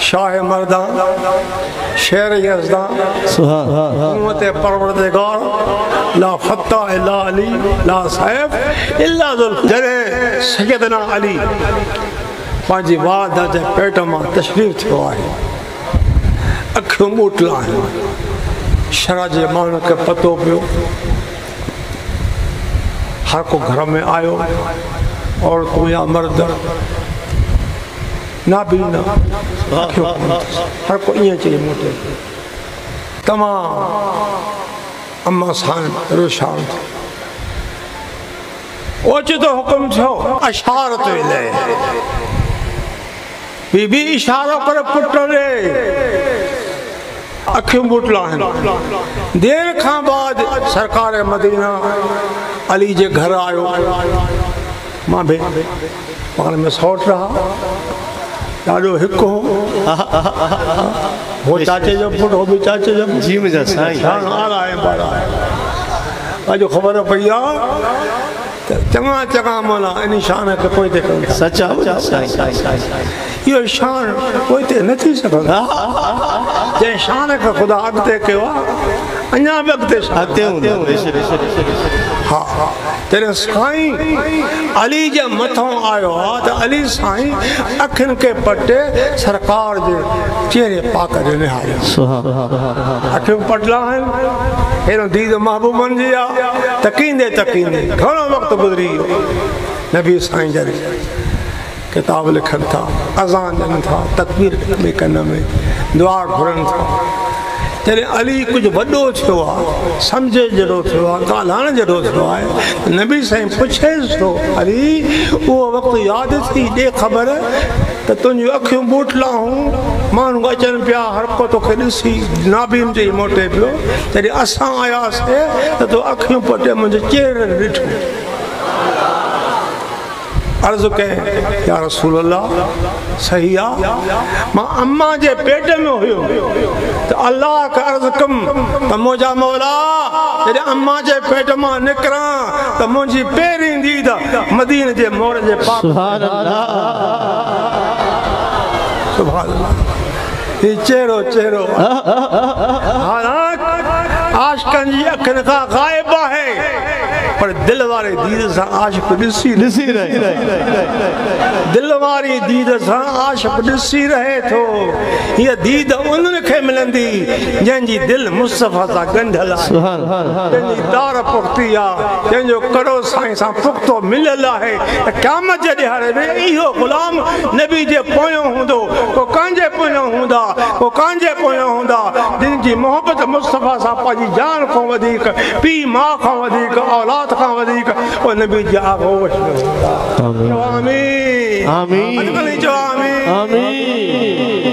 शाह मर्दान शेर यज़दान उम्मत परवरदिगार ला फत्ता इल्ला अली ला सैफ इल्ला ज़ुल जरे सैयदना अली पांजी वाद जे पेट मां तशरीफ थियो आहे अखियूं ॿूटला आहिनि शरा जे माण्हुनि खे पतो पियो हर को घर में आयो औरतूं या मर्द नाबीना हर को ईअं चई मोटे तमाम अम्मा सान रोशान ओचितो हुकुम थियो अशारत इले बीबी इशारो करे पुट रे अखियूं ॿूटला आहिनि देर खां बाद सरकार मदीना अली जे घर आयो मां बि पाण में सौट रहा ॾाढो हिकु हो चाचे जो पुट हो बि चाचे जो जी मुंहिंजा साईं अॼु ख़बर पई आहे त चङा चङा मौला इन शान खे पोइ ते कनि सचा इहो शान पोइ ते न थी सघंदो जंहिं शान खे ख़ुदा अॻिते कयो आहे अञा बि अॻिते हा जॾहिं साईं अली जे मथां आयो आहे त अली साईं अखियुनि खे पटे सरकार जे चेहरे पाक ते निहारियो अखियूं पटला आहिनि हेॾो दीद महबूबनि जी आहे तकींदे तकींदे घणो वक़्तु गुज़री वियो नबी साईं जॾहिं किताब लिखनि था अज़ान ॾियनि था तकबीर में कन में दुआ घुरनि था जॾहिं अली कुझु वॾो थियो आहे सम्झे जहिड़ो थियो आहे ॻाल्हाइण जहिड़ो थियो आहे नबी साईं पुछेसि थो अली उहो वक़्तु यादि थी ॾे ख़बर त तुंहिंजियूं अखियूं ॿूटला हूं माण्हू अचनि पिया हर को तोखे ॾिसी नाबीन चई मोटे पियो जॾहिं असां आयासीं त तूं अखियूं पटे मुंहिंजे चेहरे ॾिठो अर्ज़ कई या रसूल अल्लाह सही आहे मां अम्मा जे पेट में हुयो त अल्लाह खे अर्ज़ कमु त मुंहिंजा मौला जॾहिं अम्मा जे पेट मां निकिरां त मुंहिंजी पहिरीं दीद मदीन जे मोर जे पास सुभान अल्लाह सुभान अल्लाह ही चेहरो चेहरो हालांकि आशिक़नि जी अखियुनि खां ग़ाइब आहे पर दिल वारे दीद सां आशिक़ ॾिसी रहे दिल वारी दीद सां आशिक़ ॾिसी रहे थो हीअ दीद उन्हनि खे मिलंदी जंहिंजी दिल मुस्तफ़ा सां ॻंढियल आहे जंहिंजी तार पुख़्ती आहे जंहिंजो कड़ो साईं सां पुख़्तो मिलियल आहे क़यामत जे ॾिहाड़े में इहो ग़ुलाम नबी जे पोयों हूंदो को कांजे पोयों हूंदा को कांजे पोयों हूंदा जिनजी मोहबत मुस्तफ़ा सां पंहिंजी जान खां वधीक पीउ माउ खां वधीक औलाद खां वधीक ओ नबी जी आगोश आमीन आमीन आमीन आमीन